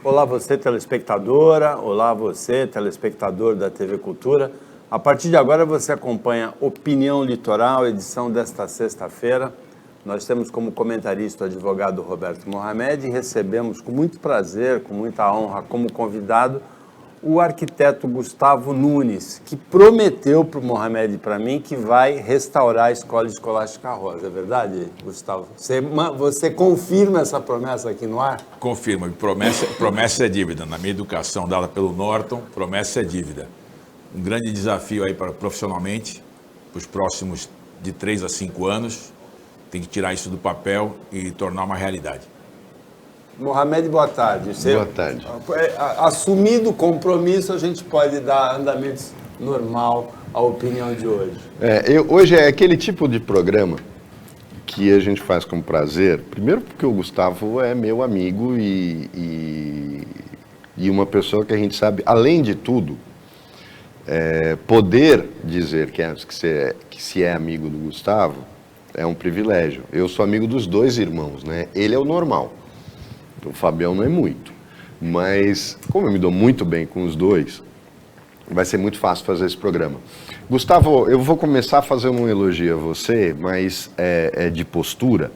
Olá você telespectadora, olá você telespectador da TV Cultura. A partir de agora você acompanha Opinião Litoral, edição desta sexta-feira. Nós temos como comentarista o advogado Roberto Mohamed e recebemos com muito prazer, com muita honra, como convidado, o arquiteto Gustavo Nunes, que prometeu para o Mohamed e para mim que vai restaurar a Escola Escolástica Rosa. É verdade, Gustavo? Você confirma essa promessa aqui no ar? Confirma. Promessa é dívida. Na minha educação dada pelo Norton, promessa é dívida. Um grande desafio aí profissionalmente, para os próximos de 3 a 5 anos. Tem que tirar isso do papel e tornar uma realidade. Mohamed, boa tarde. Boa tarde. Assumido o compromisso, a gente pode dar andamento normal à opinião de hoje. Hoje é aquele tipo de programa que a gente faz com prazer. Primeiro porque o Gustavo é meu amigo e uma pessoa que a gente sabe, além de tudo, poder dizer que se é amigo do Gustavo é um privilégio. Eu sou amigo dos 2 irmãos, né? Ele é o normal. O Fabião não é muito, mas como eu me dou muito bem com os 2, vai ser muito fácil fazer esse programa. Gustavo, eu vou começar fazendo um elogio a você, mas é de postura,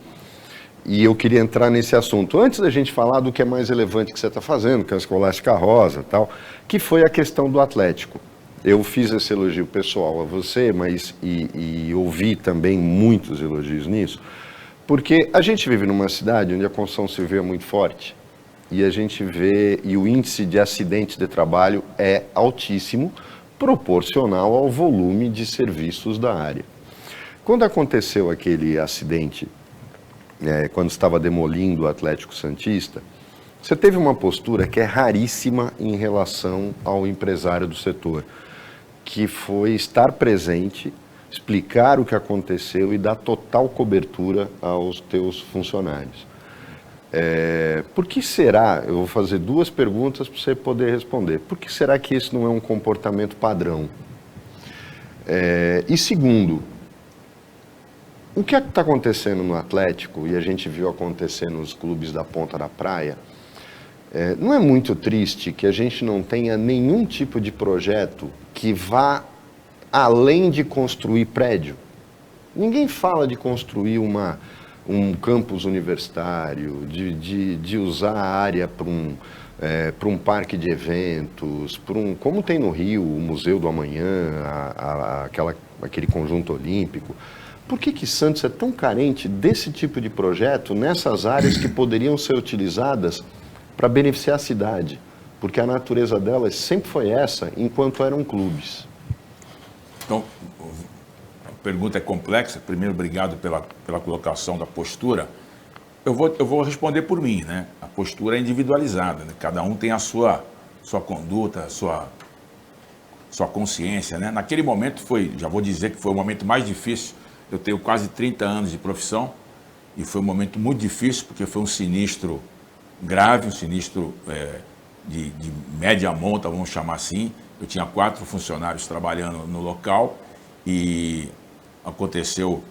e eu queria entrar nesse assunto. Antes da gente falar do que é mais relevante que você está fazendo, que é a Escolástica Rosa e tal, que foi a questão do Atlético. Eu fiz esse elogio pessoal a você, mas e ouvi também muitos elogios nisso, porque a gente vive numa cidade onde a construção civil é muito forte e a gente vê, e o índice de acidentes de trabalho é altíssimo, proporcional ao volume de serviços da área. Quando aconteceu aquele acidente, quando estava demolindo o Atlético Santista, você teve uma postura que é raríssima em relação ao empresário do setor, que foi estar presente, explicar o que aconteceu e dar total cobertura aos teus funcionários. Por que será, eu vou fazer 2 perguntas para você poder responder, por que será que esse não é um comportamento padrão? E segundo, o que é que está acontecendo no Atlético, e a gente viu acontecer nos clubes da Ponta da Praia, não é muito triste que a gente não tenha nenhum tipo de projeto que vá além de construir prédio? Ninguém fala de construir um campus universitário, de usar a área para um parque de eventos, como tem no Rio, o Museu do Amanhã, aquele conjunto olímpico. Por que Santos é tão carente desse tipo de projeto nessas áreas que poderiam ser utilizadas para beneficiar a cidade? Porque a natureza delas sempre foi essa, enquanto eram clubes. Então, a pergunta é complexa. Primeiro, obrigado pela colocação da postura. Eu vou responder por mim, né? A postura é individualizada, né? Cada um tem a sua conduta, a sua consciência, né? Naquele momento já vou dizer que foi o momento mais difícil. Eu tenho quase 30 anos de profissão e foi um momento muito difícil porque foi um sinistro grave, um sinistro de média monta, vamos chamar assim. Eu tinha 4 funcionários trabalhando no local e aconteceu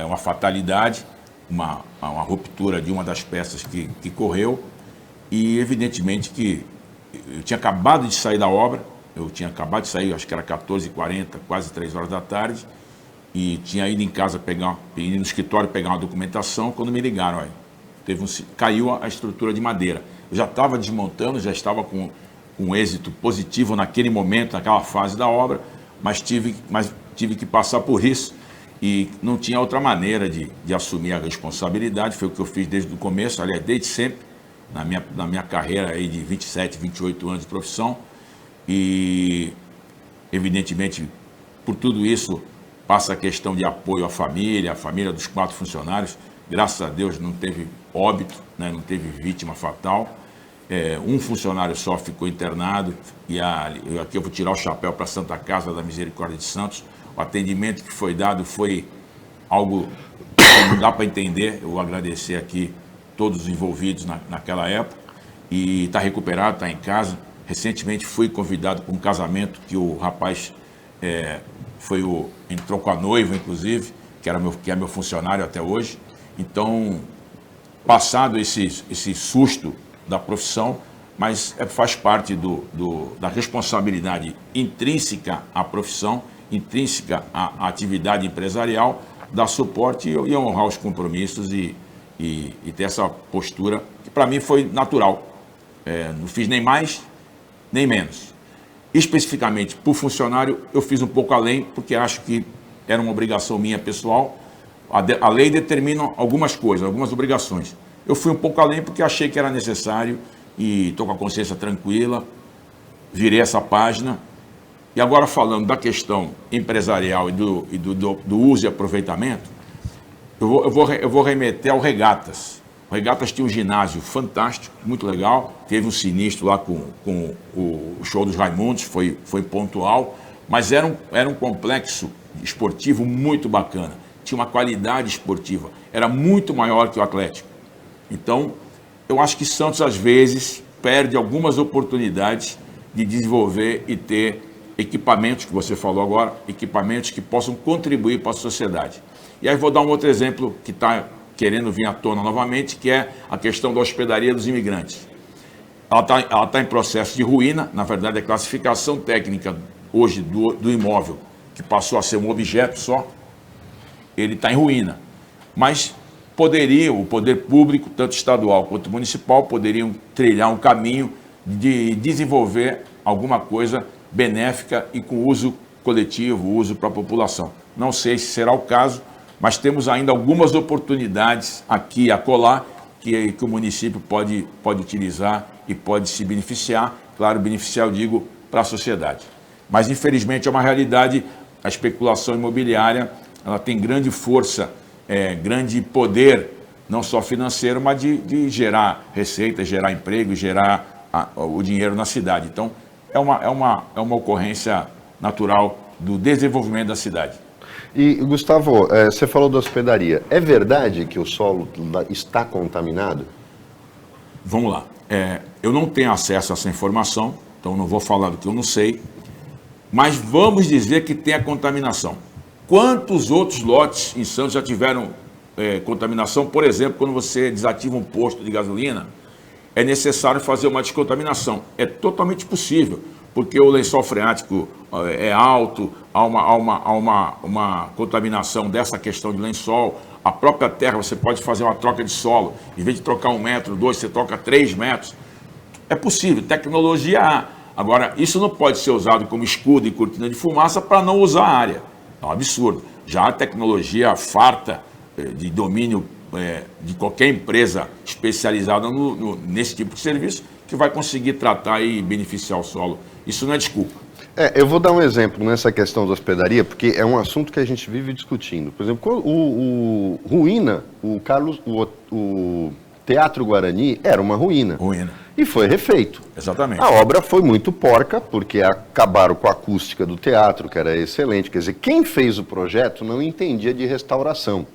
uma fatalidade, uma ruptura de uma das peças que correu e evidentemente que eu tinha acabado de sair da obra, acho que era 14h40, quase 3 horas da tarde, e tinha ido em casa ido no escritório pegar uma documentação, quando me ligaram, caiu a estrutura de madeira. Eu já estava desmontando, já estava com um êxito positivo naquele momento, naquela fase da obra, mas tive que passar por isso e não tinha outra maneira de assumir a responsabilidade. Foi o que eu fiz desde o começo, aliás, desde sempre, na minha carreira aí de 27, 28 anos de profissão. E, evidentemente, por tudo isso, passa a questão de apoio à família, a família dos 4 funcionários. Graças a Deus não teve óbito, né, não teve vítima fatal. Um funcionário só ficou internado e aqui eu vou tirar o chapéu para a Santa Casa da Misericórdia de Santos. O atendimento que foi dado foi algo que não dá para entender. Eu vou agradecer aqui todos os envolvidos naquela época e está recuperado, está em casa. Recentemente fui convidado para um casamento que o rapaz entrou com a noiva, inclusive, que é meu funcionário até hoje. Então, passado esse susto da profissão, mas faz parte da responsabilidade intrínseca à profissão, intrínseca à atividade empresarial, dar suporte e honrar os compromissos e ter essa postura que para mim foi natural. Não fiz nem mais, nem menos. Especificamente para o funcionário, eu fiz um pouco além, porque acho que era uma obrigação minha pessoal. A lei determina algumas coisas, algumas obrigações. Eu fui um pouco além porque achei que era necessário e estou com a consciência tranquila, virei essa página. E agora falando da questão empresarial e do uso e aproveitamento, eu vou remeter ao Regatas. O Regatas tinha um ginásio fantástico, muito legal, teve um sinistro lá com o show dos Raimundos, foi pontual, mas era um complexo esportivo muito bacana, tinha uma qualidade esportiva, era muito maior que o Atlético. Então, eu acho que Santos, às vezes, perde algumas oportunidades de desenvolver e ter equipamentos, que você falou agora, equipamentos que possam contribuir para a sociedade. E aí vou dar um outro exemplo que está querendo vir à tona novamente, que é a questão da hospedaria dos imigrantes. Ela tá em processo de ruína, na verdade a classificação técnica hoje do imóvel, que passou a ser um objeto só, ele está em ruína. Mas o poder público, tanto estadual quanto municipal, poderiam trilhar um caminho de desenvolver alguma coisa benéfica e com uso coletivo, uso para a população. Não sei se será o caso, mas temos ainda algumas oportunidades aqui e acolá que o município pode utilizar e pode se beneficiar, claro, beneficiar, eu digo, para a sociedade. Mas, infelizmente, é uma realidade, a especulação imobiliária, ela tem grande força, grande poder, não só financeiro, mas de gerar receita, gerar emprego, gerar o dinheiro na cidade. Então, é uma ocorrência natural do desenvolvimento da cidade. E, Gustavo, você falou da hospedaria. É verdade que o solo está contaminado? Vamos lá. Eu não tenho acesso a essa informação, então não vou falar do que eu não sei, mas vamos dizer que tem a contaminação. Quantos outros lotes em Santos já tiveram contaminação? Por exemplo, quando você desativa um posto de gasolina, é necessário fazer uma descontaminação. É totalmente possível, porque o lençol freático é alto, há uma contaminação dessa questão de lençol. A própria terra, você pode fazer uma troca de solo. Em vez de trocar 1 metro, 2, você troca 3 metros. É possível, tecnologia há. Agora, isso não pode ser usado como escudo e cortina de fumaça para não usar a área. É um absurdo. Já a tecnologia farta de domínio de qualquer empresa especializada nesse tipo de serviço que vai conseguir tratar e beneficiar o solo. Isso não é desculpa. Eu vou dar um exemplo nessa questão da hospedaria, porque é um assunto que a gente vive discutindo. Por exemplo, o ruína, o Teatro Guarani era uma ruína. E foi refeito. Exatamente. A obra foi muito porca, porque acabaram com a acústica do teatro, que era excelente. Quer dizer, quem fez o projeto não entendia de restauração.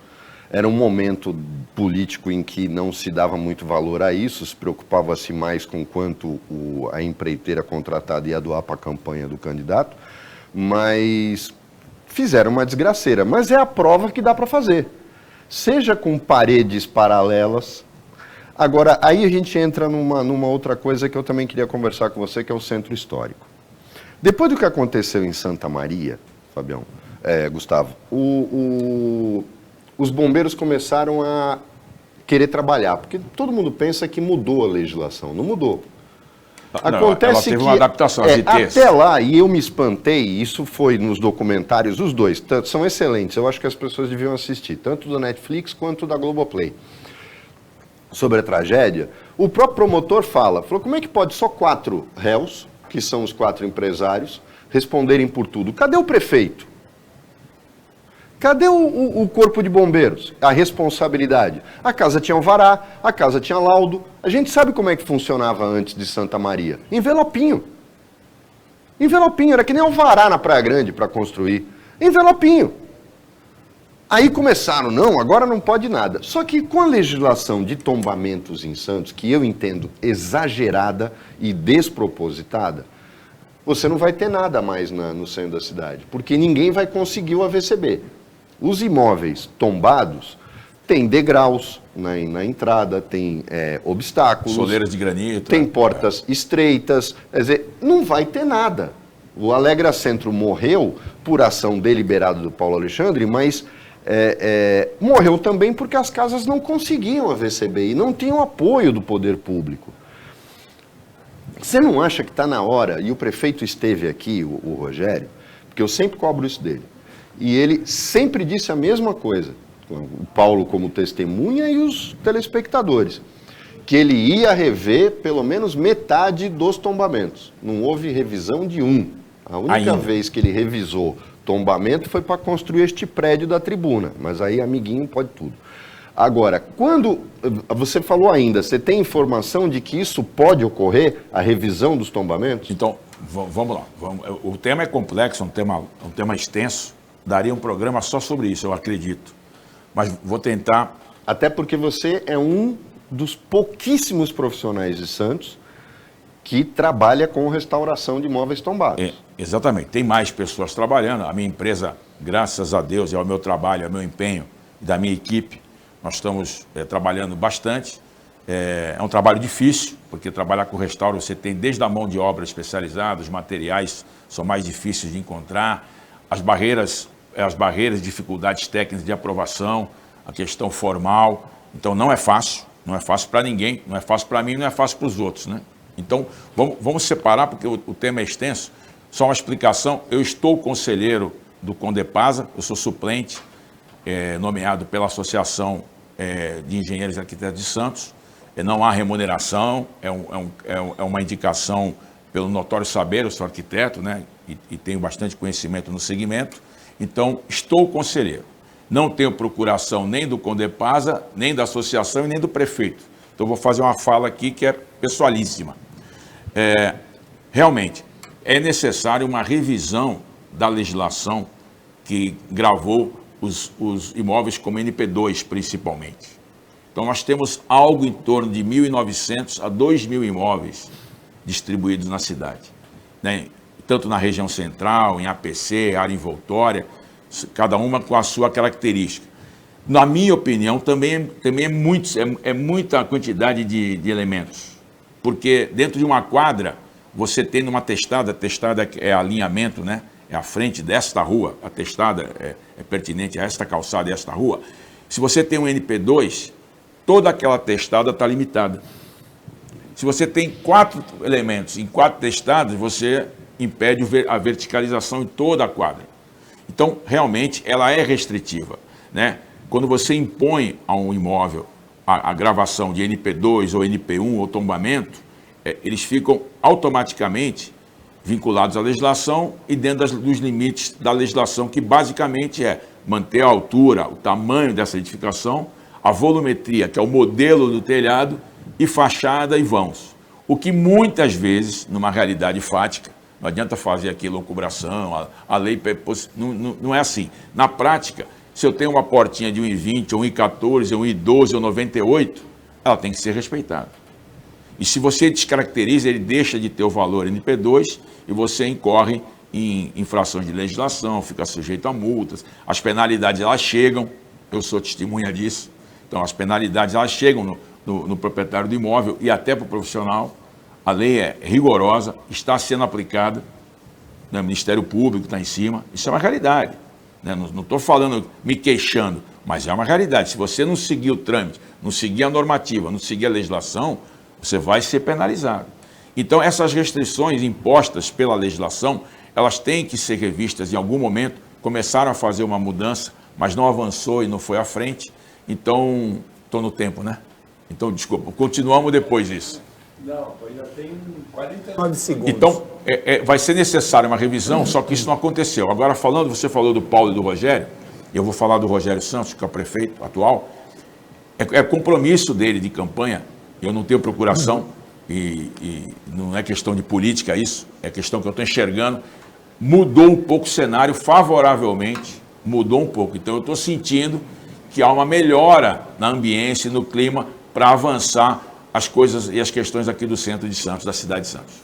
Era um momento político em que não se dava muito valor a isso, se preocupava-se mais com quanto a empreiteira contratada ia doar para a campanha do candidato, mas fizeram uma desgraceira. Mas é a prova que dá para fazer, seja com paredes paralelas. Agora, aí a gente entra numa outra coisa que eu também queria conversar com você, que é o centro histórico. Depois do que aconteceu em Santa Maria, Fabião, Gustavo, os bombeiros começaram a querer trabalhar, porque todo mundo pensa que mudou a legislação. Não mudou. Acontece ela teve uma adaptação, até lá, e eu me espantei, isso foi nos documentários, os dois, são excelentes, eu acho que as pessoas deviam assistir, tanto do Netflix quanto da Globoplay, sobre a tragédia. O próprio promotor falou, como é que pode só 4 réus, que são os 4 empresários, responderem por tudo? Cadê o prefeito? Cadê o corpo de bombeiros? A responsabilidade. A casa tinha alvará, a casa tinha laudo. A gente sabe como é que funcionava antes de Santa Maria. Envelopinho. Envelopinho, era que nem alvará na Praia Grande para construir. Envelopinho. Aí começaram, não, agora não pode nada. Só que com a legislação de tombamentos em Santos, que eu entendo exagerada e despropositada, você não vai ter nada mais no centro da cidade, porque ninguém vai conseguir o AVCB. Os imóveis tombados tem degraus na entrada, tem obstáculos. Soleiras de granito. Tem portas estreitas. Quer dizer, não vai ter nada. O Alegra Centro morreu por ação deliberada do Paulo Alexandre, mas morreu também porque as casas não conseguiam a VCBI, não tinham apoio do poder público. Você não acha que está na hora, e o prefeito esteve aqui, o Rogério, porque eu sempre cobro isso dele, e ele sempre disse a mesma coisa, o Paulo como testemunha e os telespectadores, que ele ia rever pelo menos metade dos tombamentos. Não houve revisão de um. A única vez que ele revisou tombamento foi para construir este prédio da tribuna, mas aí amiguinho pode tudo. Agora, quando você falou ainda, você tem informação de que isso pode ocorrer, a revisão dos tombamentos? Então, vamos lá. O tema é complexo, um tema extenso, daria um programa só sobre isso, eu acredito. Mas vou tentar... Até porque você é um dos pouquíssimos profissionais de Santos que trabalha com restauração de imóveis tombados. Exatamente. Tem mais pessoas trabalhando. A minha empresa, graças a Deus, e ao meu trabalho, ao meu empenho e da minha equipe, nós estamos trabalhando bastante. É um trabalho difícil, porque trabalhar com restauro você tem desde a mão de obra especializada, os materiais são mais difíceis de encontrar, as barreiras, dificuldades técnicas de aprovação, a questão formal. Então não é fácil para ninguém, não é fácil para mim, não é fácil para os outros, né? Então vamos separar, porque o tema é extenso. Só uma explicação, eu estou conselheiro do Condepasa, eu sou suplente, nomeado pela Associação de Engenheiros e Arquitetos de Santos. Não há remuneração, é uma indicação pelo notório saber, eu sou arquiteto, né, e tenho bastante conhecimento no segmento. Então, estou conselheiro. Não tenho procuração nem do Condepasa, nem da associação e nem do prefeito. Então, vou fazer uma fala aqui que é pessoalíssima. Realmente, é necessário uma revisão da legislação que gravou os imóveis como NP2, principalmente. Então, nós temos algo em torno de 1.900 a 2.000 imóveis distribuídos na cidade, né? Tanto na região central, em APC, área envoltória, cada uma com a sua característica. Na minha opinião, também é muita quantidade de elementos, porque dentro de uma quadra, você tem uma testada, a testada é alinhamento, né? É a frente desta rua, a testada é pertinente a esta calçada e esta rua. Se você tem um NP2, toda aquela testada está limitada. Se você tem 4 elementos em 4 testadas, você impede a verticalização em toda a quadra. Então, realmente, ela é restritiva, né? Quando você impõe a um imóvel a gravação de NP2 ou NP1 ou tombamento, eles ficam automaticamente vinculados à legislação e dentro dos limites da legislação, que basicamente é manter a altura, o tamanho dessa edificação, a volumetria, que é o modelo do telhado, e fachada e vãos. O que muitas vezes, numa realidade fática, não adianta fazer aqui locubração, a lei não é assim. Na prática, se eu tenho uma portinha de 1,20, ou 1,14, ou 1,12, ou 98, ela tem que ser respeitada. E se você descaracteriza, ele deixa de ter o valor NP2 e você incorre em infrações de legislação, fica sujeito a multas. As penalidades, elas chegam, eu sou testemunha disso. Então, as penalidades, elas chegam no proprietário do imóvel e até para o profissional. A lei é rigorosa, está sendo aplicada, né? O Ministério Público está em cima. Isso é uma realidade, né? Não estou falando, me queixando, mas é uma realidade. Se você não seguir o trâmite, não seguir a normativa, não seguir a legislação, você vai ser penalizado. Então, essas restrições impostas pela legislação, elas têm que ser revistas em algum momento. Começaram a fazer uma mudança, mas não avançou e não foi à frente. Então, estou no tempo, né? Então, desculpa, continuamos depois disso. Não, ainda tem 49 segundos. Então, vai ser necessária uma revisão, só que isso não aconteceu. Agora, você falou do Paulo e do Rogério, e eu vou falar do Rogério Santos, que é o prefeito atual. É compromisso dele de campanha, eu não tenho procuração, e não é questão de política isso, é questão que eu estou enxergando. Mudou um pouco o cenário favoravelmente, mudou um pouco. Então, eu estou sentindo que há uma melhora na ambiência e no clima para avançar as coisas e as questões aqui do centro de Santos, da cidade de Santos.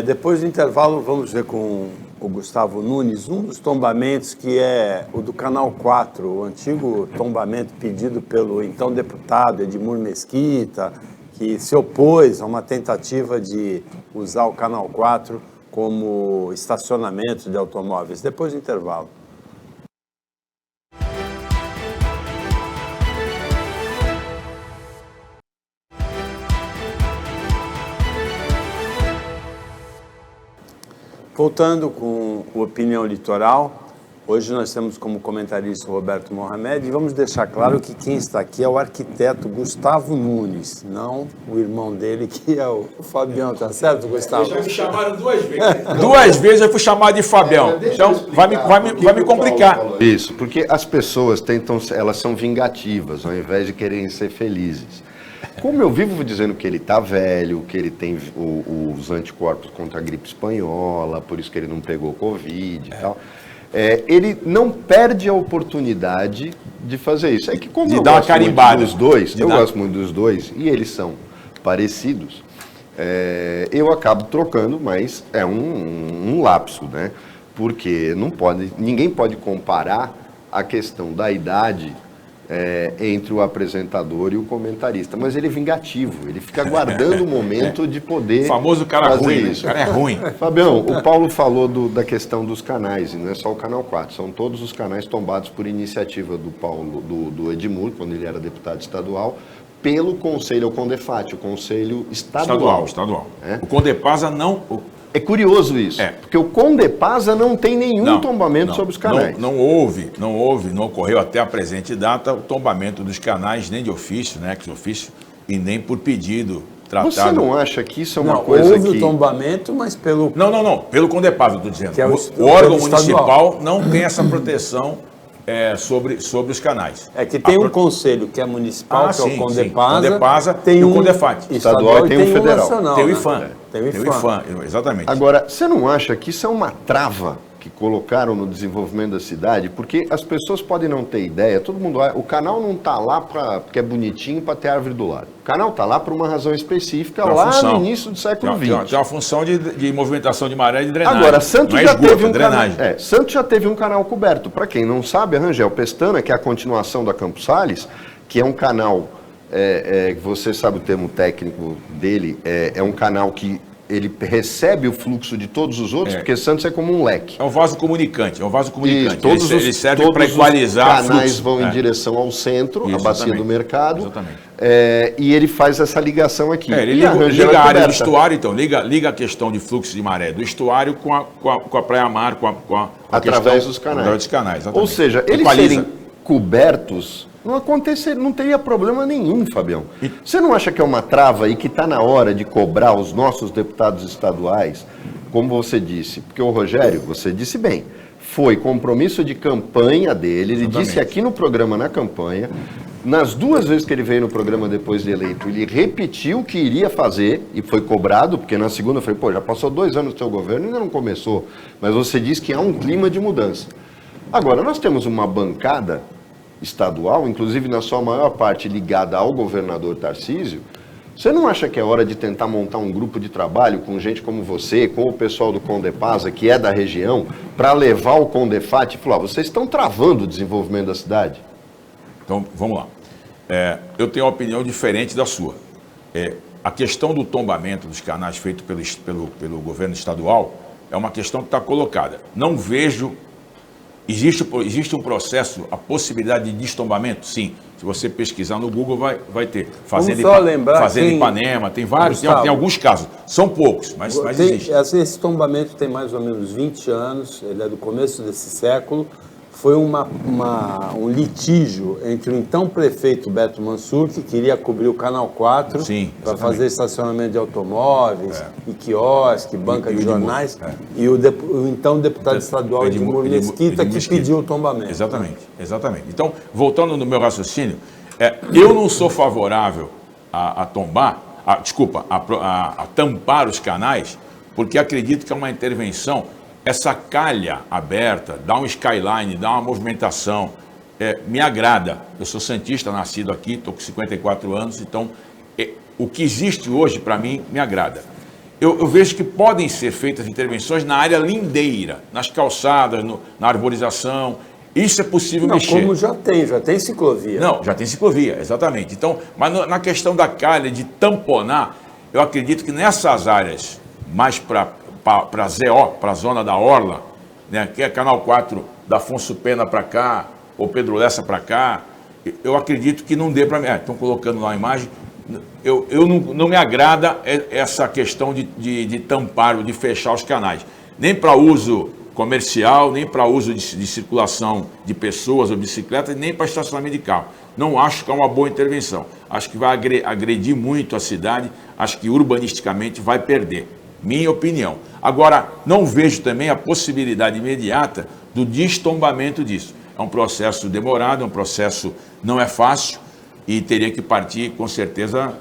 Depois do intervalo, vamos ver com o Gustavo Nunes, um dos tombamentos que é o do Canal 4, o antigo tombamento pedido pelo então deputado Edmur Mesquita, que se opôs a uma tentativa de usar o Canal 4 como estacionamento de automóveis. Depois do intervalo. Voltando com o Opinião Litoral, hoje nós temos como comentarista o Roberto Mohamed e vamos deixar claro que quem está aqui é o arquiteto Gustavo Nunes, não o irmão dele, que é o Fabião, tá certo, Gustavo? Já me chamaram 2 vezes. 2 vezes eu fui chamado de Fabião, então vai me complicar. Isso, porque as pessoas elas são vingativas, ao invés de quererem ser felizes. Como eu vivo dizendo que ele está velho, que ele tem os anticorpos contra a gripe espanhola, por isso que ele não pegou Covid e tal, ele não perde a oportunidade de fazer isso. É que como eu gosto muito dos dois, gosto muito dos dois, e eles são parecidos, eu acabo trocando, mas é um lapso, né? Porque ninguém pode comparar a questão da idade entre o apresentador e o comentarista, mas ele é vingativo, ele fica aguardando o momento de poder. O famoso cara ruim, isso. O cara é ruim. Fabião, o Paulo falou da questão dos canais, e não é só o Canal 4, são todos os canais tombados por iniciativa do Paulo, do Edmur, quando ele era deputado estadual, pelo Conselho, o Condefat, o Conselho Estadual. Estadual. O Condepasa não... É curioso isso, porque o Condepasa não tem nenhum tombamento sobre os canais. Não ocorreu até a presente data o tombamento dos canais, nem de ofício, né, ex ofício, e nem por pedido tratado. Você não acha que isso é uma coisa houve o tombamento, mas pelo... Não, pelo Condepasa, eu estou dizendo. Que é o órgão municipal não tem essa proteção sobre os canais. É que tem um conselho que é municipal, que é o Condepasa, tem o Condefat. Estadual e tem o federal. Nacional, tem o né? IFAM. Tem o IFAM, exatamente. Agora, você não acha que isso é uma trava que colocaram no desenvolvimento da cidade? Porque as pessoas podem não ter ideia, todo mundo... O canal não está lá porque é bonitinho para ter árvore do lado. O canal está lá por uma razão específica, no início do século XX. Tem uma função de movimentação de maré e de drenagem. Agora, Santos já teve um canal coberto. Para quem não sabe, a Rangel Pestana, que é a continuação da Campos Sales, que é um canal... você sabe o termo técnico dele, é um canal que ele recebe o fluxo de todos os outros, porque Santos é como um leque. É um vaso comunicante, E ele serve para equalizar os canais vão em direção ao centro, a bacia do mercado. Exatamente. E ele faz essa ligação aqui. Ele liga a área do estuário, então, liga a questão de fluxo de maré do estuário com a praia-mar, através dos canais. Através dos canais, Ou seja, eles serem cobertos... Não teria problema nenhum, Fabião. Você não acha que é uma trava e que está na hora de cobrar os nossos deputados estaduais, como você disse? Porque o Rogério, você disse bem, foi compromisso de campanha dele, ele disse aqui no programa na campanha, nas 2 vezes que ele veio no programa depois de eleito, ele repetiu o que iria fazer e foi cobrado, porque na segunda eu falei, já passou 2 anos do seu governo e ainda não começou, mas você disse que há um clima de mudança. Agora, nós temos uma bancada estadual, inclusive na sua maior parte ligada ao governador Tarcísio. Você não acha que é hora de tentar montar um grupo de trabalho com gente como você, com o pessoal do Condepasa, que é da região, para levar o Condefat e falar, vocês estão travando o desenvolvimento da cidade? Então, vamos lá. Eu tenho uma opinião diferente da sua. A questão do tombamento dos canais feito pelo governo estadual é uma questão que está colocada. Não vejo... Existe um processo, a possibilidade de destombamento? Sim. Se você pesquisar no Google, vai ter. Fazenda Ipanema, tem vários, tem alguns casos. São poucos, mas existe. Esse tombamento tem mais ou menos 20 anos, ele é do começo desse século. Foi um litígio entre o então prefeito Beto Mansur, que queria cobrir o Canal 4 para fazer estacionamento de automóveis, e quiosque, banca de jornais, e o então deputado estadual Edmur Mesquita, que pediu o tombamento. Exatamente. Então, voltando no meu raciocínio, eu não sou favorável a tampar os canais, porque acredito que é uma intervenção. Essa calha aberta, dá um skyline, dá uma movimentação, me agrada. Eu sou santista, nascido aqui, estou com 54 anos, então o que existe hoje para mim me agrada. eu vejo que podem ser feitas intervenções na área lindeira, nas calçadas, na arborização. Isso é possível mexer. Como já tem ciclovia. Não, já tem ciclovia, exatamente. Então, mas na questão da calha, de tamponar, eu acredito que nessas áreas, mais para ZO, para a zona da Orla, né, que é Canal 4 da Afonso Pena para cá, ou Pedro Lessa para cá, eu acredito que não dê para... Estão colocando lá a imagem. Não me agrada essa questão de tampar, de fechar os canais. Nem para uso comercial, nem para uso de circulação de pessoas ou bicicletas, nem para estacionamento de carro. Não acho que é uma boa intervenção. Acho que vai agredir muito a cidade, acho que urbanisticamente vai perder. Minha opinião. Agora, não vejo também a possibilidade imediata do destombamento disso. É um processo demorado, é um processo não é fácil e teria que partir, com certeza,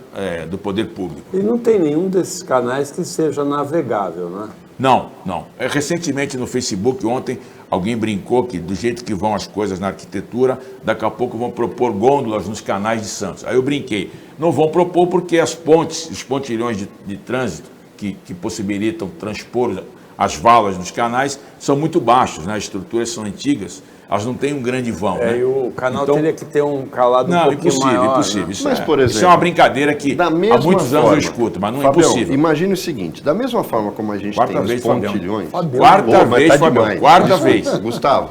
do poder público. E não tem nenhum desses canais que seja navegável, né? Não. Recentemente no Facebook, ontem, alguém brincou que do jeito que vão as coisas na arquitetura, daqui a pouco vão propor gôndolas nos canais de Santos. Aí eu brinquei, não vão propor porque as pontes, os pontilhões de trânsito que possibilitam transpor as valas nos canais são muito baixos, né? As estruturas são antigas, elas não têm um grande vão. Né? E o canal teria que ter um calado um pouquinho maior. Impossível. Né? Isso, mas, por exemplo, isso é uma brincadeira que há muitos anos eu escuto, mas não é impossível. Imagine o seguinte, da mesma forma como a gente tem os pontilhões... Quarta vez, Fabião. Quarta vez. Gustavo,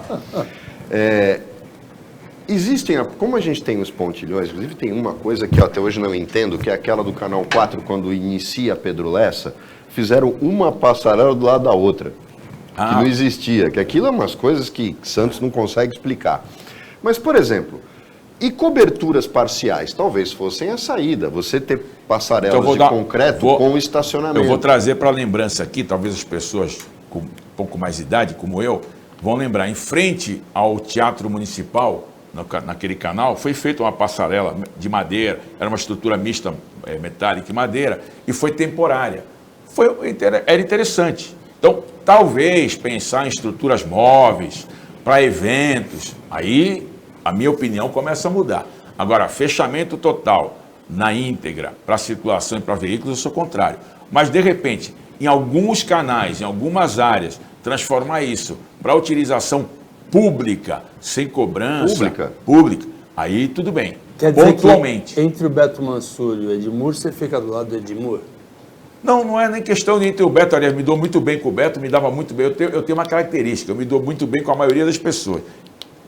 existem, como a gente tem os pontilhões, inclusive tem uma coisa que eu até hoje não entendo, que é aquela do Canal 4, quando inicia Pedro Lessa, fizeram uma passarela do lado da outra, que não existia, que aquilo é umas coisas que Santos não consegue explicar. Mas, por exemplo, e coberturas parciais? Talvez fossem a saída, você ter passarelas de concreto com estacionamento. Eu vou trazer para a lembrança aqui, talvez as pessoas com um pouco mais de idade, como eu, vão lembrar, em frente ao Teatro Municipal, naquele canal, foi feita uma passarela de madeira, era uma estrutura mista, metálica e madeira, e foi temporária. Era interessante. Então, talvez pensar em estruturas móveis, para eventos, aí a minha opinião começa a mudar. Agora, fechamento total, na íntegra, para circulação e para veículos, eu sou contrário. Mas, de repente, em alguns canais, em algumas áreas, transformar isso para utilização pública, sem cobrança, pública, aí tudo bem. Quer dizer pontualmente. Que entre o Beto Mansur e o Edmur, você fica do lado do Edmur? Não é nem questão de entre o Beto, aliás, me dou muito bem com o Beto, me dava muito bem. Eu tenho uma característica, eu me dou muito bem com a maioria das pessoas.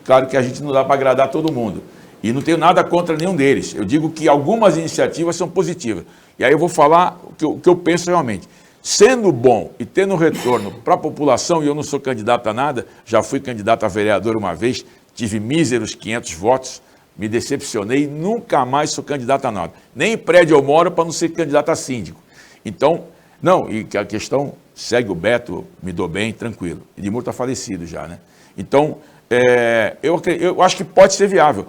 Claro que a gente não dá para agradar todo mundo. E não tenho nada contra nenhum deles. Eu digo que algumas iniciativas são positivas. E aí eu vou falar o que eu penso realmente. Sendo bom e tendo retorno para a população, e eu não sou candidato a nada, já fui candidato a vereador uma vez, tive míseros 500 votos, me decepcionei, nunca mais sou candidato a nada. Nem em prédio eu moro para não ser candidato a síndico. Então, e a questão segue o Beto, me dou bem, tranquilo. Edmur está falecido já, né? Então, eu acho que pode ser viável.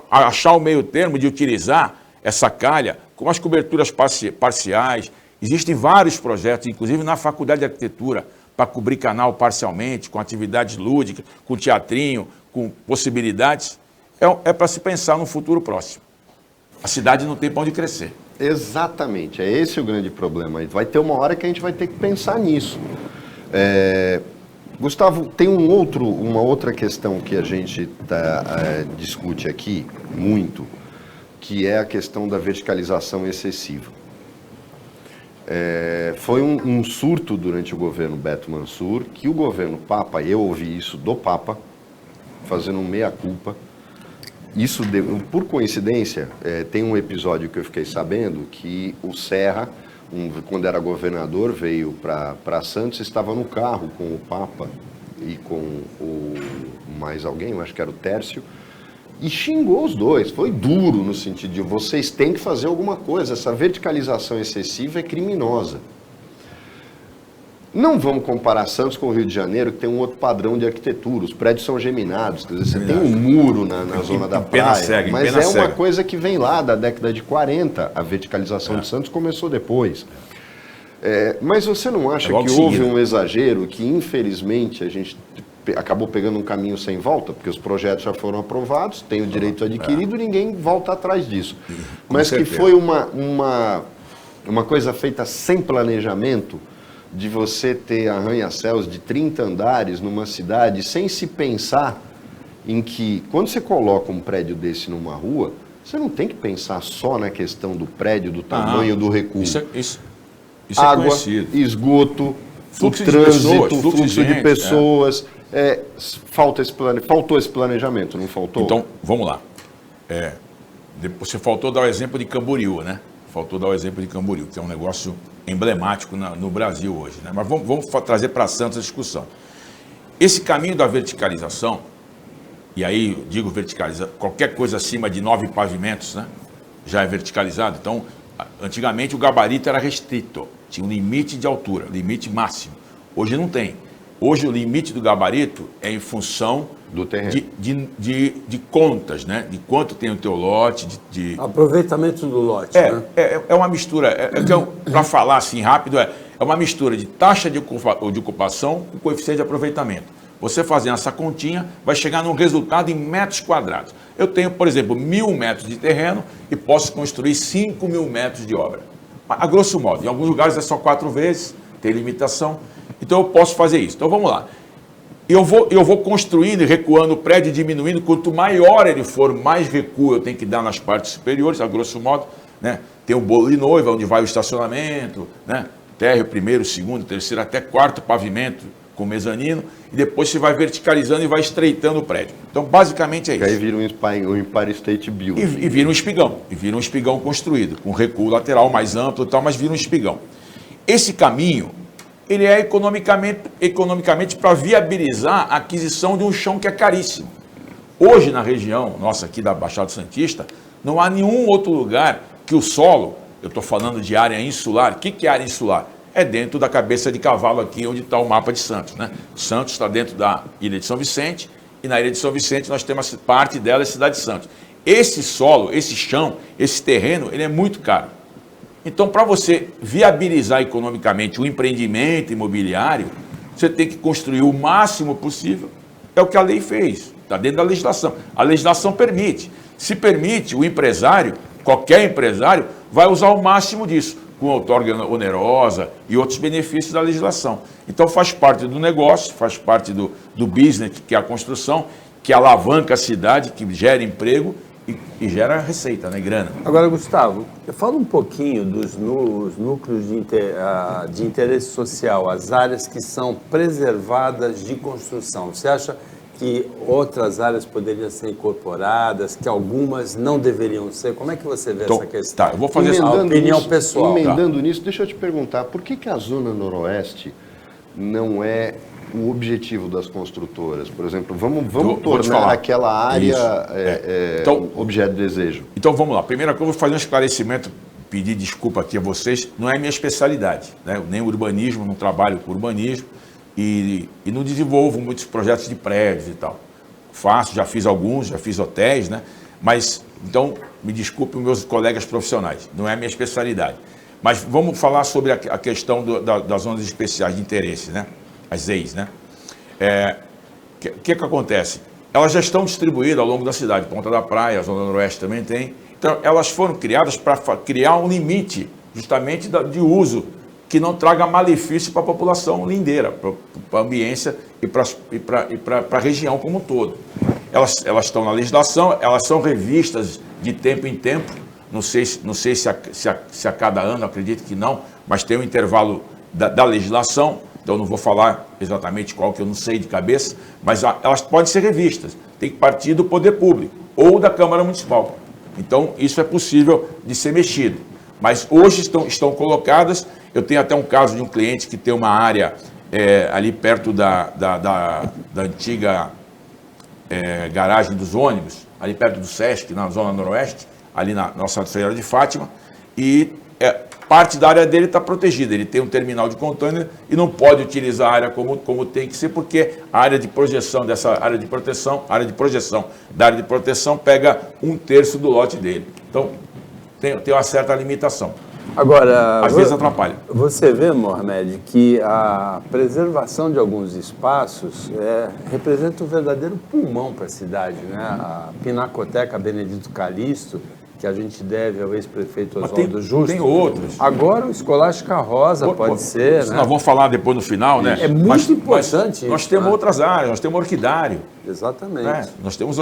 Achar o meio termo de utilizar essa calha com as coberturas parciais. Existem vários projetos, inclusive na Faculdade de Arquitetura, para cobrir canal parcialmente, com atividades lúdicas, com teatrinho, com possibilidades. É para se pensar no futuro próximo. A cidade não tem para onde crescer. Exatamente, é esse o grande problema. Vai ter uma hora que a gente vai ter que pensar nisso. Gustavo, tem uma outra questão que a gente discute aqui muito, que é a questão da verticalização excessiva. Foi um surto durante o governo Beto Mansur, que o governo Papa, eu ouvi isso do Papa, fazendo um meia-culpa. Isso, por coincidência, tem um episódio que eu fiquei sabendo que o Serra, quando era governador, veio para Santos, estava no carro com o Papa e com mais alguém, eu acho que era o Tércio, e xingou os dois. Foi duro no sentido de vocês têm que fazer alguma coisa, essa verticalização excessiva é criminosa. Não vamos comparar Santos com o Rio de Janeiro, que tem um outro padrão de arquitetura. Os prédios são geminados, quer dizer, você tem um muro na zona da praia, mas é uma coisa que vem lá da década de 40. A verticalização de Santos começou depois. Mas você não acha que houve um exagero, que infelizmente a gente acabou pegando um caminho sem volta, porque os projetos já foram aprovados, tem o direito adquirido, ninguém volta atrás disso. Mas que foi uma coisa feita sem planejamento, de você ter arranha-céus de 30 andares numa cidade, sem se pensar em que, quando você coloca um prédio desse numa rua, você não tem que pensar só na questão do prédio, do tamanho, do recuo. Isso Água, é conhecido. esgoto, Fluxo o de trânsito, pessoas, fluxo de pessoas. Faltou esse planejamento, não faltou? Então, vamos lá. Você faltou dar o exemplo de Camboriú, né? Faltou dar o exemplo de Camboriú, que é um negócio emblemático no Brasil hoje, né? Mas vamos trazer para Santos a discussão. Esse caminho da verticalização, e aí eu digo verticalizar, qualquer coisa acima de 9 pavimentos, né? Já é verticalizado. Então, antigamente o gabarito era restrito, tinha um limite de altura, limite máximo. Hoje não tem. Hoje o limite do gabarito é em função do terreno. De contas, né? De quanto tem o teu lote, aproveitamento do lote, né? É uma mistura, para falar assim rápido, é uma mistura de taxa de ocupação com coeficiente de aproveitamento. Você fazendo essa continha, vai chegar num resultado em metros quadrados. Eu tenho, por exemplo, 1.000 metros de terreno e posso construir 5.000 metros de obra. A grosso modo, em alguns lugares é só 4 vezes, tem limitação. Então eu posso fazer isso. Então vamos lá. Eu vou construindo e recuando o prédio e diminuindo. Quanto maior ele for, mais recuo eu tenho que dar nas partes superiores, a grosso modo, né? Tem o bolo de noiva, onde vai o estacionamento, né? Térreo, primeiro, segundo, terceiro, até quarto pavimento com mezanino. E depois você vai verticalizando e vai estreitando o prédio. Então, basicamente é isso. Aí vira um Empire State Building. E vira um espigão. E vira um espigão construído, com recuo lateral mais amplo e tal, mas vira um espigão. Esse caminho, ele é economicamente para viabilizar a aquisição de um chão que é caríssimo. Hoje, na região nossa aqui da Baixada Santista, não há nenhum outro lugar que o solo, eu estou falando de área insular. O que é área insular? É dentro da cabeça de cavalo aqui, onde está o mapa de Santos, né? Santos está dentro da Ilha de São Vicente, e na Ilha de São Vicente nós temos parte dela, a cidade de Santos. Esse solo, esse chão, esse terreno, ele é muito caro. Então, para você viabilizar economicamente o empreendimento imobiliário, você tem que construir o máximo possível. É o que a lei fez, está dentro da legislação. A legislação permite. Se permite, o empresário, qualquer empresário, vai usar o máximo disso, com outorga onerosa e outros benefícios da legislação. Então, faz parte do negócio, faz parte do business, que é a construção, que alavanca a cidade, que gera emprego e gera receita, né, grana. Agora, Gustavo, fala um pouquinho dos núcleos de interesse social, as áreas que são preservadas de construção. Você acha que outras áreas poderiam ser incorporadas, que algumas não deveriam ser? Como é que você vê essa questão? Tá, eu vou fazer a opinião pessoal. Emendando nisso, deixa eu te perguntar, por que a Zona Noroeste não é o objetivo das construtoras? Por exemplo, vamos tornar aquela área então, objeto de desejo. Então vamos lá. Primeira coisa, eu vou fazer um esclarecimento, pedir desculpa aqui a vocês. Não é minha especialidade, né? Nem urbanismo, não trabalho com urbanismo e não desenvolvo muitos projetos de prédios e tal. Faço, já fiz alguns, já fiz hotéis, né? Mas, então, me desculpe os meus colegas profissionais, não é minha especialidade. Mas vamos falar sobre a questão das zonas especiais de interesse, né? As ZEIs, né? O que acontece? Elas já estão distribuídas ao longo da cidade, Ponta da Praia, a Zona Noroeste também tem. Então, elas foram criadas para criar um limite, justamente de uso, que não traga malefício para a população lindeira, para a ambiência e para a região como um todo. Elas estão na legislação, elas são revistas de tempo em tempo, não sei se a cada ano, acredito que não, mas tem um intervalo da legislação. Então, não vou falar exatamente qual, que eu não sei de cabeça, mas elas podem ser revistas. Tem que partir do poder público ou da Câmara Municipal. Então, isso é possível de ser mexido. Mas hoje estão colocadas. Eu tenho até um caso de um cliente que tem uma área ali perto da antiga garagem dos ônibus, ali perto do Sesc, na Zona Noroeste, ali na Nossa Senhora de Fátima, e parte da área dele está protegida. Ele tem um terminal de contêiner e não pode utilizar a área como tem que ser, porque a área de projeção dessa área de proteção, da área de proteção pega 1/3 do lote dele. Então, tem uma certa limitação. Agora, às vezes atrapalha. Você vê, Mohamed, que a preservação de alguns espaços representa um verdadeiro pulmão para a cidade, né? A Pinacoteca Benedito Calixto, que a gente deve ao ex-prefeito Mas Oswaldo Justo. tem outros. Agora o Escolástica Rosa pode ser, né? Nós vamos falar depois no final, né? É muito importante isso, Nós temos né? outras áreas, nós temos orquidário. Exatamente. Né? Nós temos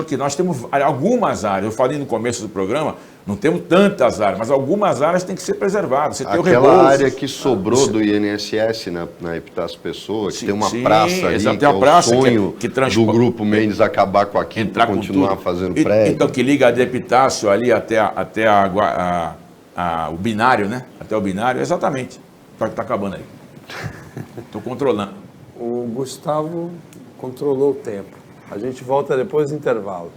algumas áreas. Eu falei no começo do programa, não temos tantas áreas, mas algumas áreas têm que ser preservadas. Você tem o Aquela Rebouças. área que sobrou do INSS na Epitácio Pessoa, que tem uma sim, praça ali, exato, que tem é a o praça sonho que do Grupo Mendes acabar com aquilo, entrar para com continuar tudo. fazendo prédio. Então, que liga de Epitácio ali até o binário, né? Até o binário, exatamente. Está acabando aí. Estou controlando. O Gustavo controlou o tempo. A gente volta depois do intervalo.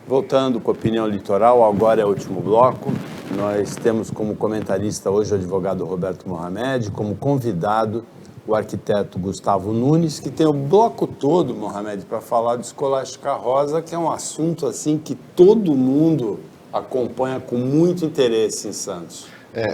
Voltando com a opinião litoral, agora é o último bloco. Nós temos como comentarista hoje o advogado Roberto Mohamed, como convidado o arquiteto Gustavo Nunes, que tem o bloco todo, Mohamed, para falar de Escolástica Rosa, que é um assunto assim que todo mundo acompanha com muito interesse em Santos.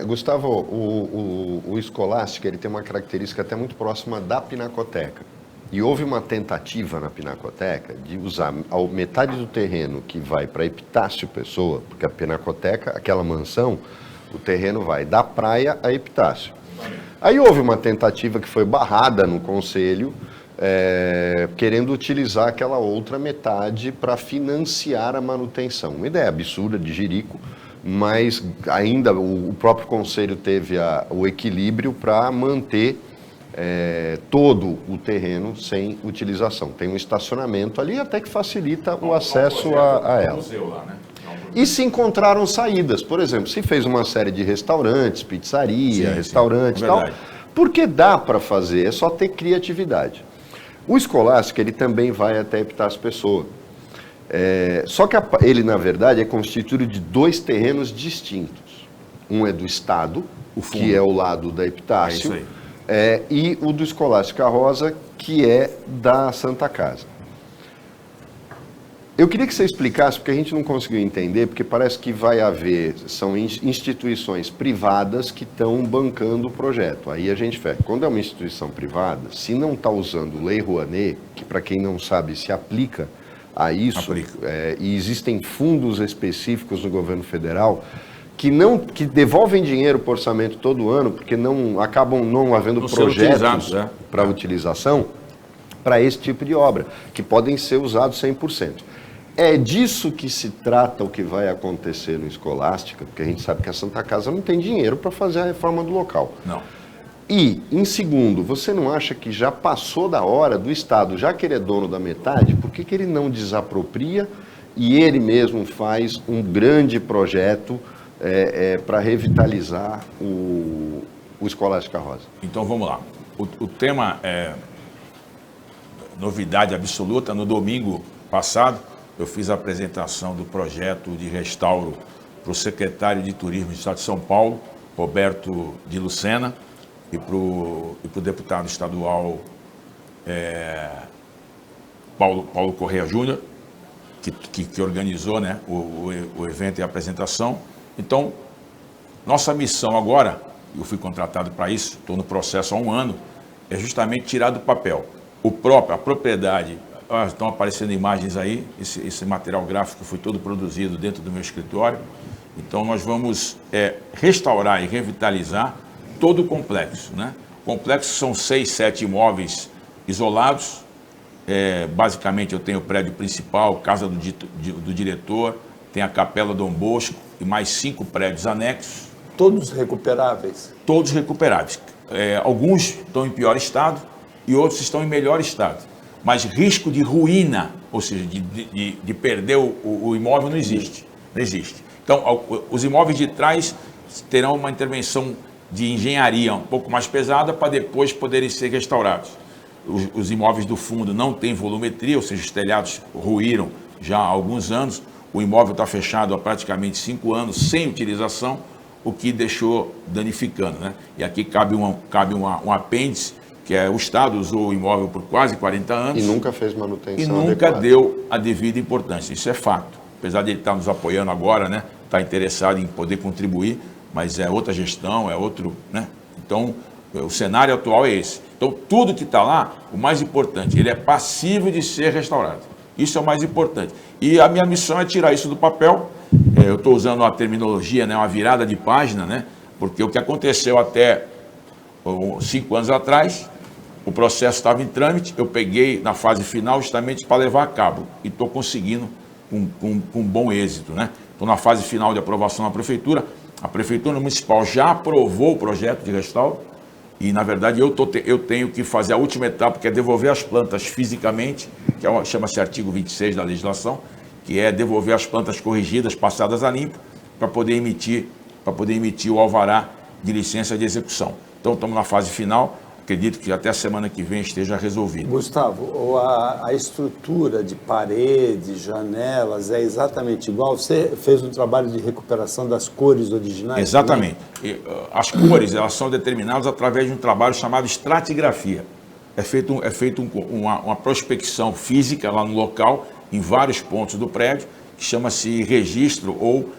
Gustavo, o Escolástica ele tem uma característica até muito próxima da Pinacoteca. E houve uma tentativa na Pinacoteca de usar a metade do terreno que vai para Epitácio Pessoa, porque a Pinacoteca, aquela mansão, o terreno vai da praia a Epitácio. Aí houve uma tentativa que foi barrada no conselho, querendo utilizar aquela outra metade para financiar a manutenção. Uma ideia absurda de jirico, mas ainda o próprio conselho teve o equilíbrio para manter todo o terreno sem utilização. Tem um estacionamento ali até que facilita o acesso a ela. E se encontraram saídas. Por exemplo, se fez uma série de restaurantes, pizzaria, restaurantes e tal, porque dá para fazer, é só ter criatividade. O Escolástica, ele também vai até Epitácio Pessoa. Só que ele, na verdade, é constituído de dois terrenos distintos. Um é do Estado, que é o lado da Epitácio, É isso aí. e o do Escolástica Rosa, que é da Santa Casa. Eu queria que você explicasse, porque a gente não conseguiu entender, porque parece que vai haver, são instituições privadas que estão bancando o projeto. Aí a gente fecha. Quando é uma instituição privada, se não está usando Lei Rouanet, que para quem não sabe se aplica a isso, e existem fundos específicos no governo federal que devolvem dinheiro para o orçamento todo ano, porque acabam não havendo projetos para utilização para esse tipo de obra, que podem ser usados 100%. É disso que se trata o que vai acontecer no Escolástica, porque a gente sabe que a Santa Casa não tem dinheiro para fazer a reforma do local. Não. E, em segundo, você não acha que já passou da hora do Estado, já que ele é dono da metade, por que ele não desapropria e ele mesmo faz um grande projeto para revitalizar o Escolástica Rosa? Então vamos lá. O tema é novidade absoluta. No domingo passado, eu fiz a apresentação do projeto de restauro para o secretário de Turismo do Estado de São Paulo, Roberto de Lucena, e para o deputado estadual Paulo Correia Júnior, que organizou, né, o evento e a apresentação. Então, nossa missão agora, eu fui contratado para isso, estou no processo há 1 ano, é justamente tirar do papel a propriedade. Estão aparecendo imagens aí, esse material gráfico foi todo produzido dentro do meu escritório. Então nós vamos restaurar e revitalizar todo o complexo, né? O complexo são 6, 7 imóveis isolados. Basicamente eu tenho o prédio principal, casa do diretor, tem a Capela Dom Bosco e mais 5 prédios anexos. Todos recuperáveis? Todos recuperáveis. Alguns estão em pior estado e outros estão em melhor estado. Mas risco de ruína, ou seja, de perder o imóvel não existe. Não existe. Então, os imóveis de trás terão uma intervenção de engenharia um pouco mais pesada para depois poderem ser restaurados. Os imóveis do fundo não têm volumetria, ou seja, os telhados ruíram já há alguns anos. O imóvel está fechado há praticamente 5 anos, sem utilização, o que deixou danificando, né? E aqui cabe um apêndice, que o Estado usou o imóvel por quase 40 anos. E nunca fez manutenção e nunca deu a devida importância. Isso é fato. Apesar de ele estar nos apoiando agora, né? Está interessado em poder contribuir, mas é outra gestão, é outro, né? Então, O cenário atual é esse. Então, tudo que está lá, o mais importante, ele é passível de ser restaurado. Isso é o mais importante. E a minha missão é tirar isso do papel. Eu estou usando uma terminologia, né, uma virada de página, né, porque o que aconteceu até 5 anos atrás, o processo estava em trâmite, eu peguei na fase final justamente para levar a cabo. E estou conseguindo com bom êxito, né? Estou na fase final de aprovação na Prefeitura. A Prefeitura Municipal já aprovou o projeto de restauro e, na verdade, eu tenho que fazer a última etapa, que é devolver as plantas fisicamente, que chama-se artigo 26 da legislação, que é devolver as plantas corrigidas, passadas a limpo, para poder emitir o alvará de licença de execução. Então, estamos na fase final. Acredito que até a semana que vem esteja resolvido. Gustavo, a estrutura de paredes, janelas é exatamente igual? Você fez um trabalho de recuperação das cores originais? Exatamente. As cores, elas são determinadas através de um trabalho chamado estratigrafia. É feito uma prospecção física lá no local, em vários pontos do prédio, que chama-se registro ou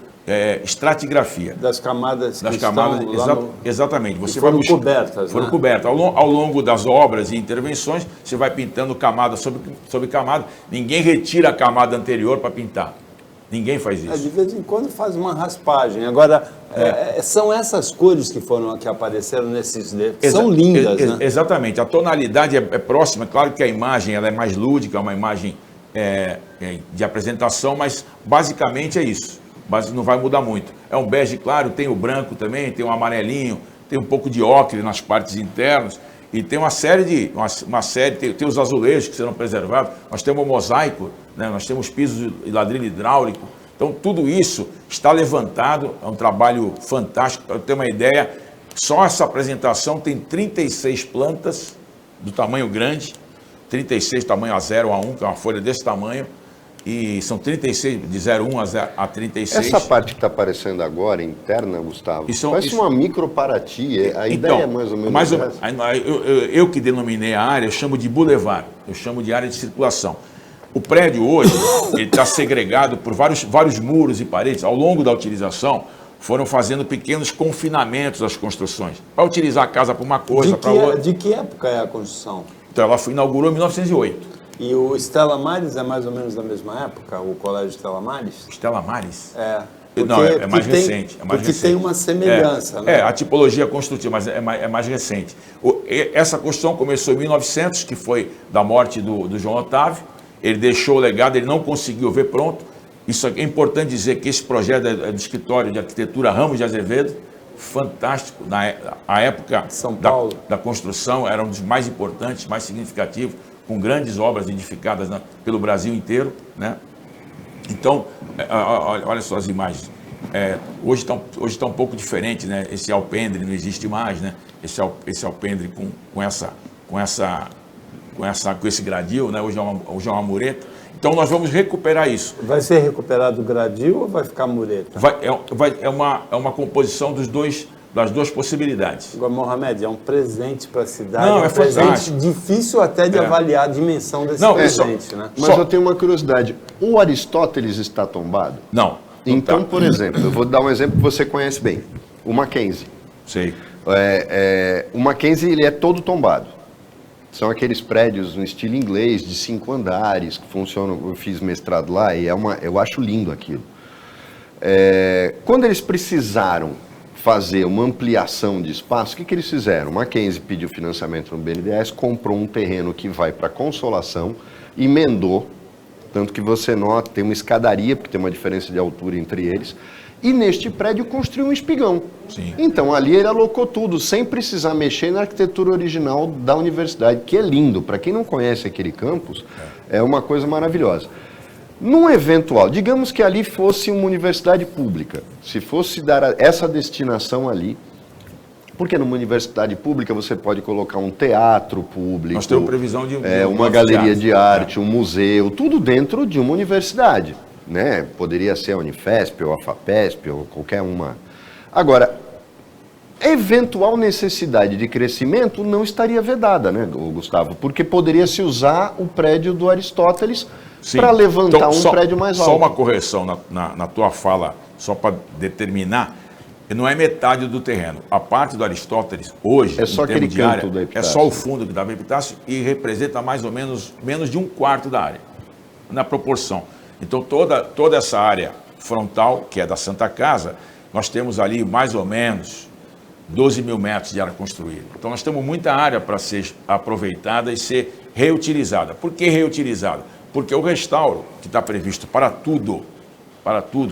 estratigrafia. Das camadas que estão lá exatamente. Você foram cobertas, Foram cobertas. Ao longo das obras e intervenções, você vai pintando camada sobre camada. Ninguém retira a camada anterior para pintar. Ninguém faz isso. De vez em quando faz uma raspagem. Agora, são essas cores que apareceram nesses... São lindas, né? Exatamente. A tonalidade é próxima. Claro que a imagem ela é mais lúdica, é uma imagem de apresentação, mas basicamente é isso. Mas não vai mudar muito. É um bege claro, tem o branco também, tem o amarelinho, tem um pouco de ocre nas partes internas e tem uma série tem os azulejos que serão preservados, nós temos o mosaico, né? Nós temos pisos de ladrilho hidráulico. Então tudo isso está levantado, é um trabalho fantástico. Para ter uma ideia, só essa apresentação tem 36 plantas do tamanho grande, 36 tamanho A0 a 1, que é uma folha desse tamanho. E são 36, de 01 a 36. Essa parte que está aparecendo agora, interna, Gustavo, parece uma microparatia. A ideia é mais ou menos essa. Eu que denominei a área, eu chamo de boulevard, eu chamo de área de circulação. O prédio hoje está segregado por vários muros e paredes. Ao longo da utilização, foram fazendo pequenos confinamentos das construções, para utilizar a casa para uma coisa, para outra. De que época é a construção? Então, ela inaugurou em 1908. E o Stella Maris é mais ou menos da mesma época, o Colégio Stella Maris? Stella Maris? Não, é mais recente. Porque tem uma semelhança, né? A tipologia construtiva, mas é mais recente. Essa construção começou em 1900, que foi da morte do João Otávio. Ele deixou o legado, ele não conseguiu ver pronto. Isso é importante dizer que esse projeto é do escritório de arquitetura Ramos de Azevedo, fantástico. Na época São Paulo. Da construção, era um dos mais importantes, mais significativos, com grandes obras edificadas pelo Brasil inteiro, né? Então, olha só as imagens. Hoje está um pouco diferente, né? Esse alpendre não existe mais, né? Esse alpendre com esse gradil, né? Hoje é uma mureta. Então, nós vamos recuperar isso. Vai ser recuperado o gradil ou vai ficar mureta? É uma composição das duas possibilidades. Agora, Mohamed, é um presente para a cidade. Não, é um presente difícil até de avaliar a dimensão desse presente, né? Mas eu tenho uma curiosidade. O Aristóteles está tombado? Não. Então, por exemplo, eu vou dar um exemplo que você conhece bem. O Mackenzie. Sei. O Mackenzie, ele é todo tombado. São aqueles prédios no estilo inglês, de 5 andares, que funcionam. Eu fiz mestrado lá e eu acho lindo aquilo. Quando eles precisaram fazer uma ampliação de espaço, o que eles fizeram? O Mackenzie pediu financiamento no BNDES, comprou um terreno que vai para Consolação, emendou, tanto que você nota, tem uma escadaria, porque tem uma diferença de altura entre eles, e neste prédio construiu um espigão. Sim. Então ali ele alocou tudo, sem precisar mexer na arquitetura original da universidade, que é lindo. Para quem não conhece aquele campus, é uma coisa maravilhosa. Num eventual, digamos que ali fosse uma universidade pública, se fosse dar essa destinação ali, porque numa universidade pública você pode colocar um teatro público, nós temos previsão de uma galeria de arte, um museu, tudo dentro de uma universidade, né? Poderia ser a Unifesp ou a FAPESP ou qualquer uma. Agora, eventual necessidade de crescimento não estaria vedada, né, Gustavo? Porque poderia se usar o prédio do Aristóteles para levantar prédio mais alto. Só uma correção na tua fala, só para determinar. não é metade do terreno. A parte do Aristóteles, hoje, é só em termos aquele de canto área, da é Epitácio. só o fundo que dá para Epitácio e representa mais ou menos de um quarto da área, na proporção. Então, toda essa área frontal, que é da Santa Casa, nós temos ali mais ou menos 12 mil metros de área construída. Então, nós temos muita área para ser aproveitada e ser reutilizada. Por que reutilizada? Porque o restauro, que está previsto para tudo,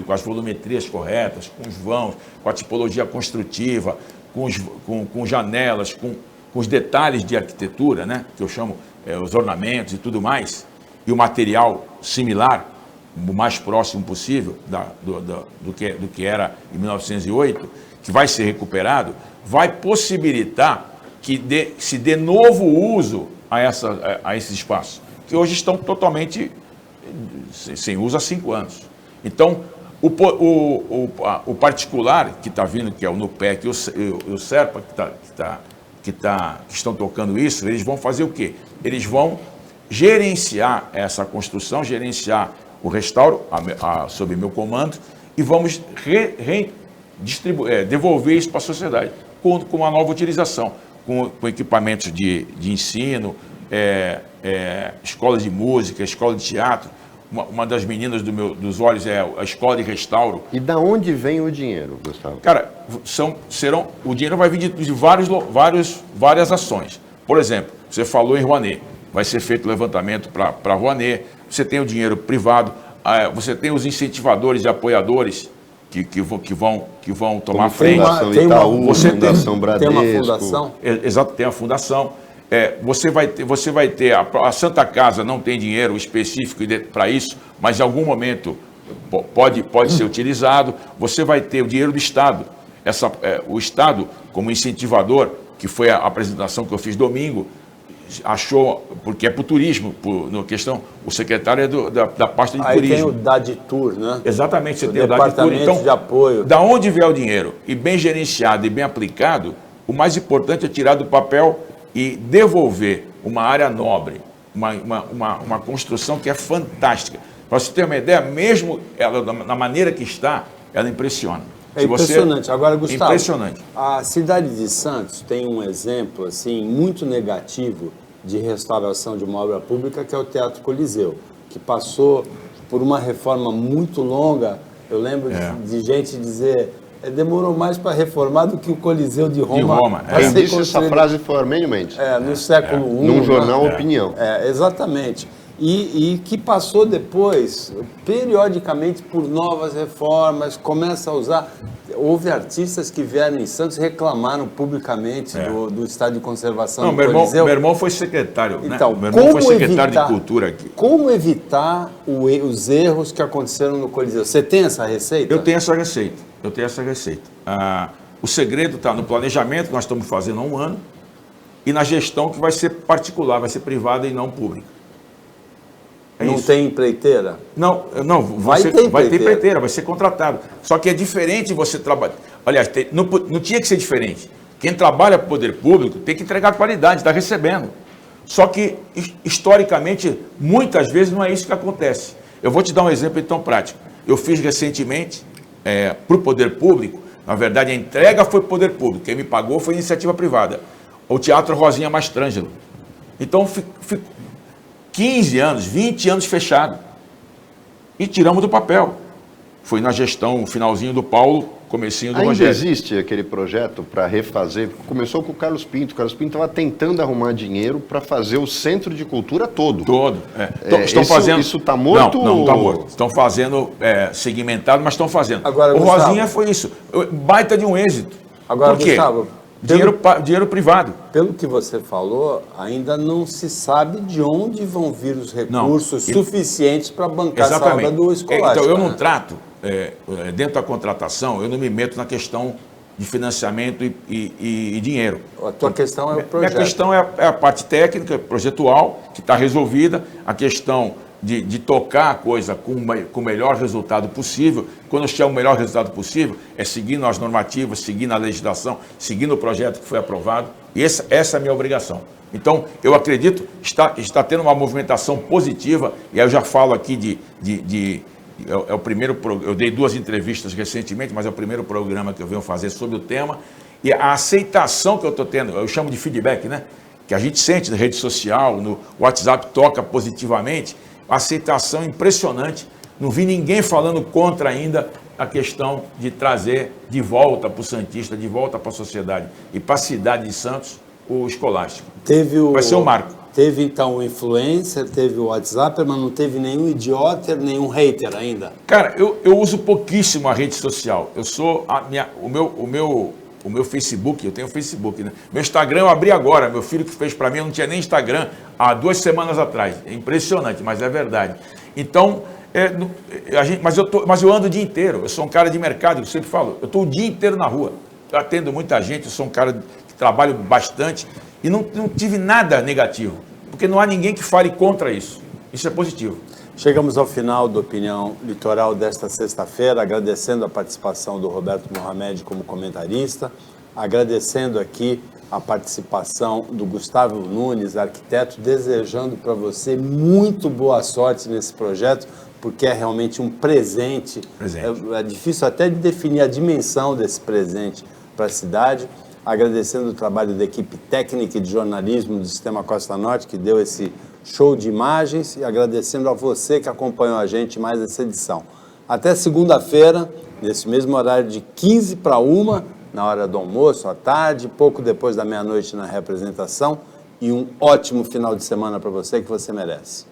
com as volumetrias corretas, com os vãos, com a tipologia construtiva, com janelas, com os detalhes de arquitetura, né, que eu chamo os ornamentos e tudo mais, e o material similar, o mais próximo possível do que era em 1908, que vai ser recuperado, vai possibilitar que se dê novo uso a esses espaços, que hoje estão totalmente sem uso há 5 anos. Então, o particular que está vindo, que é o NUPEC e o SERPA, que estão tocando isso, eles vão fazer o quê? Eles vão gerenciar essa construção, gerenciar o restauro sob meu comando e vamos devolver isso para a sociedade com uma nova utilização, com equipamentos de ensino, escola de música, escola de teatro. Uma das meninas dos olhos é a escola de restauro. E da onde vem o dinheiro, Gustavo? Cara, o dinheiro vai vir de várias ações. Por exemplo, você falou em Rouanet, vai ser feito levantamento para Rouanet, você tem o dinheiro privado, você tem os incentivadores e apoiadores que vão tomar frente. Fundação Itaú, Fundação Bradesco. Tem uma fundação? Exato, tem a fundação. Você vai ter a Santa Casa não tem dinheiro específico para isso, mas em algum momento pode ser utilizado. Você vai ter o dinheiro do Estado. O Estado, como incentivador, que foi a apresentação que eu fiz domingo, achou, porque é para o turismo, no questão, o secretário é da pasta de turismo. Aí tem o DADTUR, né? Exatamente, você o tem o DADTUR. Então, de apoio. Da onde vier o dinheiro e bem gerenciado e bem aplicado, o mais importante é tirar do papel e devolver uma área nobre, uma construção que é fantástica. Para você ter uma ideia, mesmo ela, na maneira que está, ela impressiona. É impressionante. Agora, Gustavo, impressionante. A cidade de Santos tem um exemplo assim, muito negativo de restauração de uma obra pública, que é o Teatro Coliseu, que passou por uma reforma muito longa. Eu lembro de gente dizer... demorou mais para reformar do que o Coliseu de Roma. Quem disse essa frase foi Armênio Mendes. No século I. Num jornal Opinião. Exatamente. E que passou depois, periodicamente, por novas reformas, começa a usar... Houve artistas que vieram em Santos e reclamaram publicamente do estado de conservação do Coliseu. Meu irmão foi secretário, então, né? Meu irmão foi secretário de cultura aqui. Como evitar os erros que aconteceram no Coliseu? Você tem essa receita? Eu tenho essa receita. O segredo está no planejamento, que nós estamos fazendo há 1 ano, e na gestão, que vai ser particular, vai ser privada e não pública. Não tem empreiteira? Não, vai ter empreiteira, vai ser contratado. Só que é diferente você trabalhar. Aliás, não tinha que ser diferente. Quem trabalha para o poder público tem que entregar qualidade, está recebendo. Só que, historicamente, muitas vezes não é isso que acontece. Eu vou te dar um exemplo então prático. Eu fiz recentemente, para o poder público, na verdade a entrega foi para o poder público, quem me pagou foi iniciativa privada. O Teatro Rosinha Mastrangelo. Então, 15 anos, 20 anos fechado. E tiramos do papel. Foi na gestão, finalzinho do Paulo, comecinho do Rogério. Ainda existe aquele projeto para refazer? Começou com o Carlos Pinto. O Carlos Pinto estava tentando arrumar dinheiro para fazer o Centro de Cultura todo. Estão fazendo... Isso está morto? Não está morto. Estão fazendo segmentado, mas estão fazendo. Agora, o Gustavo, Rosinha foi isso. Baita de um êxito. Agora, por quê? Gustavo, dinheiro privado. Pelo que você falou, ainda não se sabe de onde vão vir os recursos suficientes para bancar essa obra do escolar. Então, eu não trato, dentro da contratação, eu não me meto na questão de financiamento e dinheiro. A tua questão é o projeto. Minha questão é a parte técnica, projetual, que está resolvida, a questão de tocar a coisa com o melhor resultado possível. Quando eu chamo o melhor resultado possível, é seguindo as normativas, seguindo a legislação, seguindo o projeto que foi aprovado. E essa é a minha obrigação. Então, eu acredito que está tendo uma movimentação positiva, e aí eu já falo aqui É o primeiro, eu dei 2 entrevistas recentemente, mas é o primeiro programa que eu venho fazer sobre o tema. E a aceitação que eu estou tendo, eu chamo de feedback, né? Que a gente sente na rede social, no WhatsApp toca positivamente, a aceitação é impressionante. Não vi ninguém falando contra ainda a questão de trazer de volta para o Santista, de volta para a sociedade e para a cidade de Santos, o Escolástico. Vai ser um marco. Teve então o influencer, teve o WhatsApp, mas não teve nenhum idiota, nenhum hater ainda? Cara, eu uso pouquíssimo a rede social. Eu sou o meu Facebook, eu tenho Facebook, né? Meu Instagram eu abri agora, meu filho que fez para mim, eu não tinha nem Instagram há 2 semanas atrás. É impressionante, mas é verdade. Então, mas eu ando o dia inteiro, eu sou um cara de mercado, eu sempre falo, eu estou o dia inteiro na rua, eu atendo muita gente, eu sou um cara que trabalho bastante e não tive nada negativo, porque não há ninguém que fale contra isso. Isso é positivo. Chegamos ao final do Opinião Litoral desta sexta-feira, agradecendo a participação do Roberto Mohamed como comentarista, agradecendo aqui a participação do Gustavo Nunes, arquiteto, desejando para você muito boa sorte nesse projeto, porque é realmente um presente. É difícil até de definir a dimensão desse presente para a cidade. Agradecendo o trabalho da equipe técnica e de jornalismo do Sistema Costa Norte, que deu esse show de imagens, e agradecendo a você que acompanhou a gente mais essa edição. Até segunda-feira, nesse mesmo horário de 12:45, na hora do almoço, à tarde, pouco depois da meia-noite na representação, e um ótimo final de semana para você que você merece.